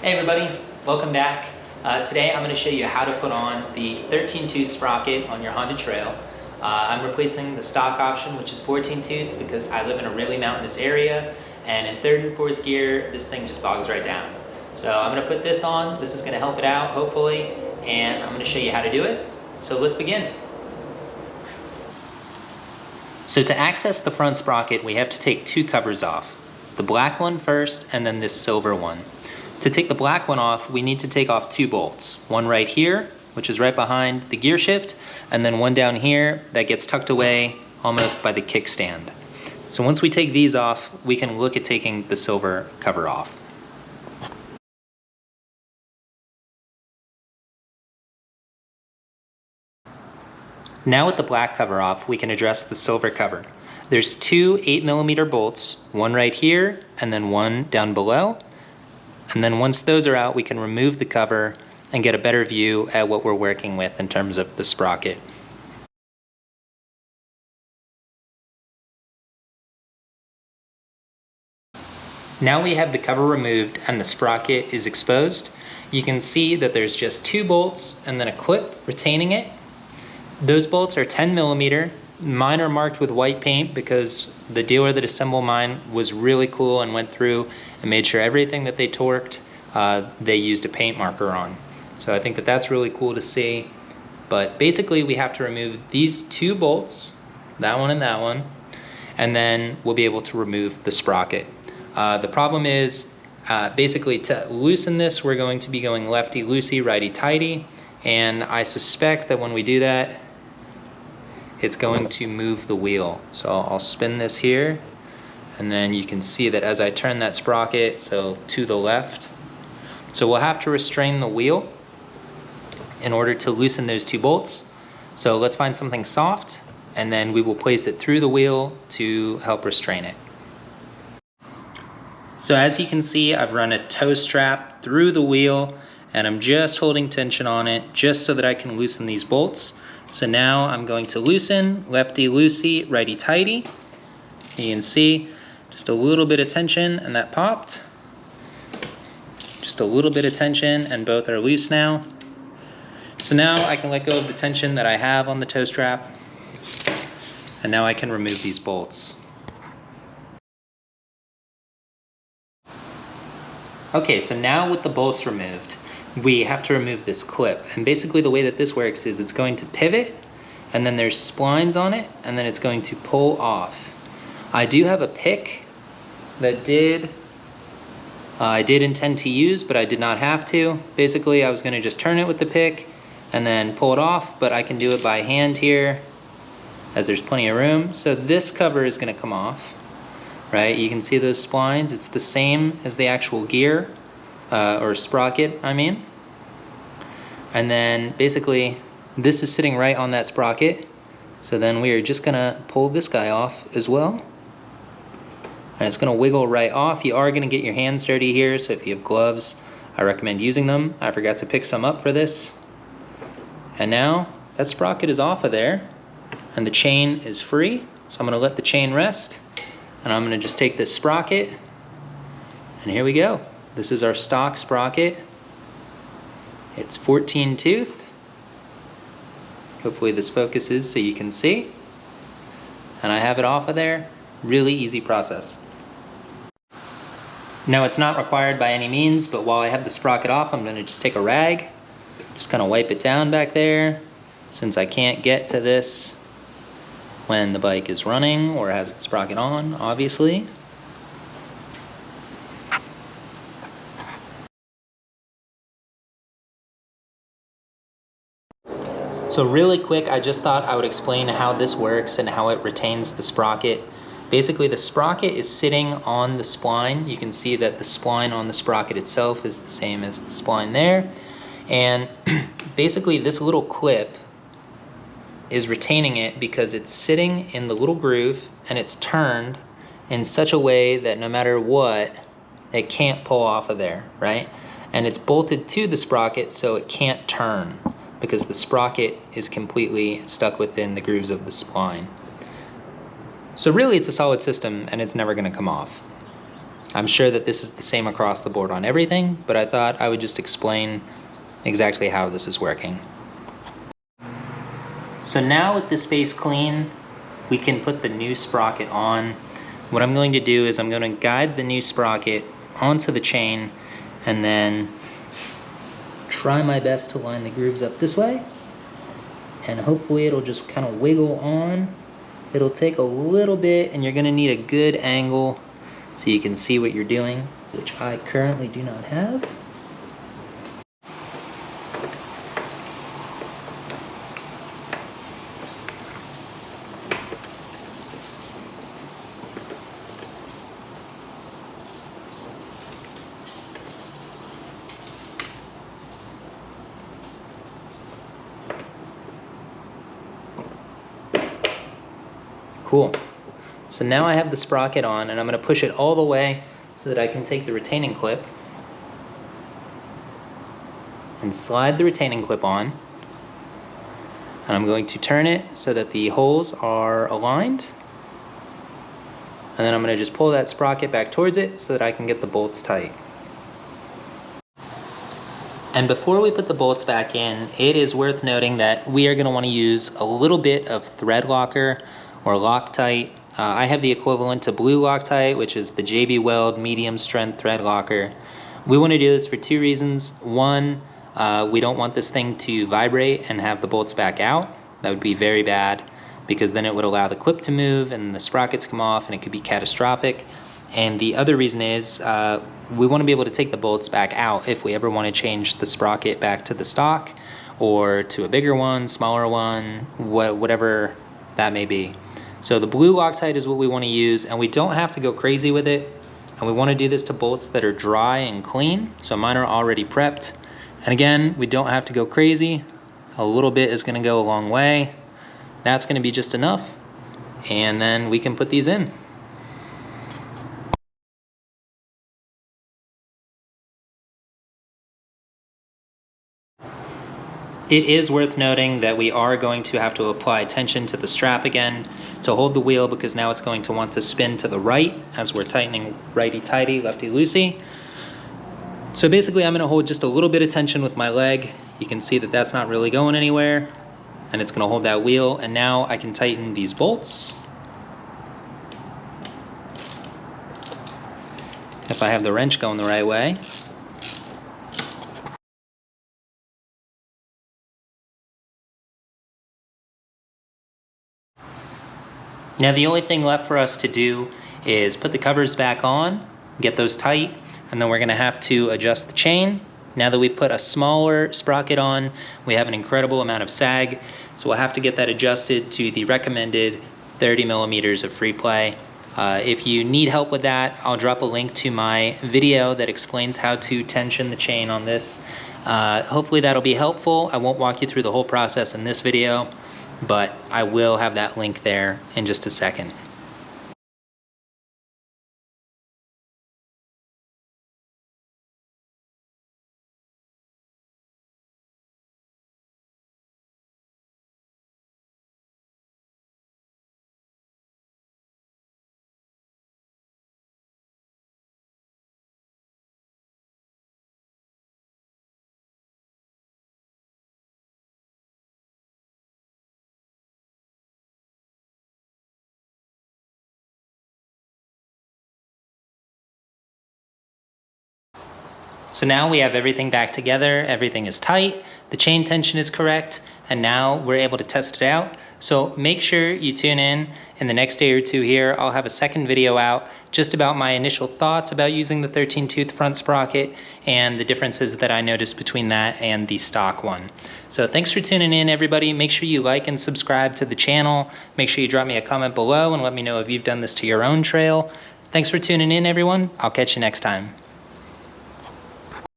Hey everybody, welcome back. Today I'm going to show you how to put on the 13-tooth sprocket on your Honda Trail. I'm replacing the stock option, which is 14-tooth, because I live in a really mountainous area, and in third and fourth gear this thing just bogs right down. So I'm going to put this on. This is going to help it out hopefully, and I'm going to show you how to do it. So let's begin. So to access the front sprocket, we have to take two covers off. The black one first, and then this silver one. To take the black one off, we need to take off two bolts. One right here, which is right behind the gear shift, and then one down here that gets tucked away almost by the kickstand. So once we take these off, we can look at taking the silver cover off. Now with the black cover off, we can address the silver cover. There's two 8mm bolts, one right here and then one down below. And then once those are out, we can remove the cover and get a better view at what we're working with in terms of the sprocket. Now we have the cover removed and the sprocket is exposed. You can see that there's just two bolts and then a clip retaining it. Those bolts are 10mm. Mine are marked with white paint because the dealer that assembled mine was really cool and went through and made sure everything that they torqued, they used a paint marker on. So I think that that's really cool to see. But basically we have to remove these two bolts, that one, and then we'll be able to remove the sprocket. The problem is, basically to loosen this, we're going to be going lefty-loosey, righty-tighty, and I suspect that when we do that, it's going to move the wheel. So I'll spin this here, and then you can see that as I turn that sprocket, so to the left. So we'll have to restrain the wheel in order to loosen those two bolts. So let's find something soft, and then we will place it through the wheel to help restrain it. So as you can see, I've run a tow strap through the wheel, and I'm just holding tension on it just so that I can loosen these bolts. So now I'm going to loosen, lefty-loosey, righty-tighty. You can see just a little bit of tension and that popped. Just a little bit of tension and both are loose now. So now I can let go of the tension that I have on the tow strap, and now I can remove these bolts. Okay, so now with the bolts removed, we have to remove this clip. And basically the way that this works is it's going to pivot, and then there's splines on it, and then it's going to pull off. I do have a pick that I did intend to use, but I did not have to. Basically, I was gonna just turn it with the pick and then pull it off, but I can do it by hand here as there's plenty of room. So this cover is gonna come off, right? You can see those splines. It's the same as the actual gear, or sprocket, I mean. And then basically this is sitting right on that sprocket. So then we are just gonna pull this guy off as well. And it's gonna wiggle right off. You are gonna get your hands dirty here, so if you have gloves, I recommend using them. I forgot to pick some up for this. And now that sprocket is off of there and the chain is free. So I'm gonna let the chain rest, and I'm gonna just take this sprocket, and here we go. This is our stock sprocket. It's 14 tooth. Hopefully this focuses so you can see. And I have it off of there. Really easy process. Now it's not required by any means, but while I have the sprocket off, I'm gonna just take a rag, just kind of wipe it down back there, since I can't get to this when the bike is running or has the sprocket on, obviously. So really quick, I just thought I would explain how this works and how it retains the sprocket. Basically, the sprocket is sitting on the spline. You can see that the spline on the sprocket itself is the same as the spline there. And basically, this little clip is retaining it because it's sitting in the little groove and it's turned in such a way that no matter what, it can't pull off of there, right? And it's bolted to the sprocket so it can't turn, because the sprocket is completely stuck within the grooves of the spline. So really it's a solid system and it's never gonna come off. I'm sure that this is the same across the board on everything, but I thought I would just explain exactly how this is working. So now with the space clean, we can put the new sprocket on. What I'm going to do is I'm going to guide the new sprocket onto the chain and then try my best to line the grooves up this way. And hopefully it'll just kind of wiggle on. It'll take a little bit and you're going to need a good angle so you can see what you're doing, which I currently do not have. Cool. So now I have the sprocket on and I'm going to push it all the way so that I can take the retaining clip and slide the retaining clip on. And I'm going to turn it so that the holes are aligned. And then I'm going to just pull that sprocket back towards it so that I can get the bolts tight. And before we put the bolts back in, it is worth noting that we are going to want to use a little bit of thread locker or Loctite. I have the equivalent to blue Loctite, which is the JB Weld medium strength thread locker. We want to do this for two reasons. One, we don't want this thing to vibrate and have the bolts back out. That would be very bad because then it would allow the clip to move and the sprockets come off and it could be catastrophic. And the other reason is we want to be able to take the bolts back out if we ever want to change the sprocket back to the stock or to a bigger one, smaller one, whatever that may be. So the blue Loctite is what we want to use, and we don't have to go crazy with it. And we want to do this to bolts that are dry and clean. So mine are already prepped. And again, we don't have to go crazy. A little bit is going to go a long way. That's going to be just enough. And then we can put these in. It is worth noting that we are going to have to apply tension to the strap again to hold the wheel because now it's going to want to spin to the right as we're tightening righty-tighty, lefty-loosey. So basically I'm going to hold just a little bit of tension with my leg. You can see that that's not really going anywhere and it's going to hold that wheel, and now I can tighten these bolts. If I have the wrench going the right way. Now the only thing left for us to do is put the covers back on, get those tight, and then we're going to have to adjust the chain. Now that we've put a smaller sprocket on, we have an incredible amount of sag, so we'll have to get that adjusted to the recommended 30 millimeters of free play. If you need help with that, I'll drop a link to my video that explains how to tension the chain on this. Hopefully that'll be helpful. I won't walk you through the whole process in this video, but I will have that link there in just a second. So now we have everything back together, everything is tight, the chain tension is correct, and now we're able to test it out. So make sure you tune in the next day or two here. I'll have a second video out just about my initial thoughts about using the 13-tooth front sprocket and the differences that I noticed between that and the stock one. So thanks for tuning in, everybody. Make sure you like and subscribe to the channel. Make sure you drop me a comment below and let me know if you've done this to your own trail. Thanks for tuning in, everyone. I'll catch you next time.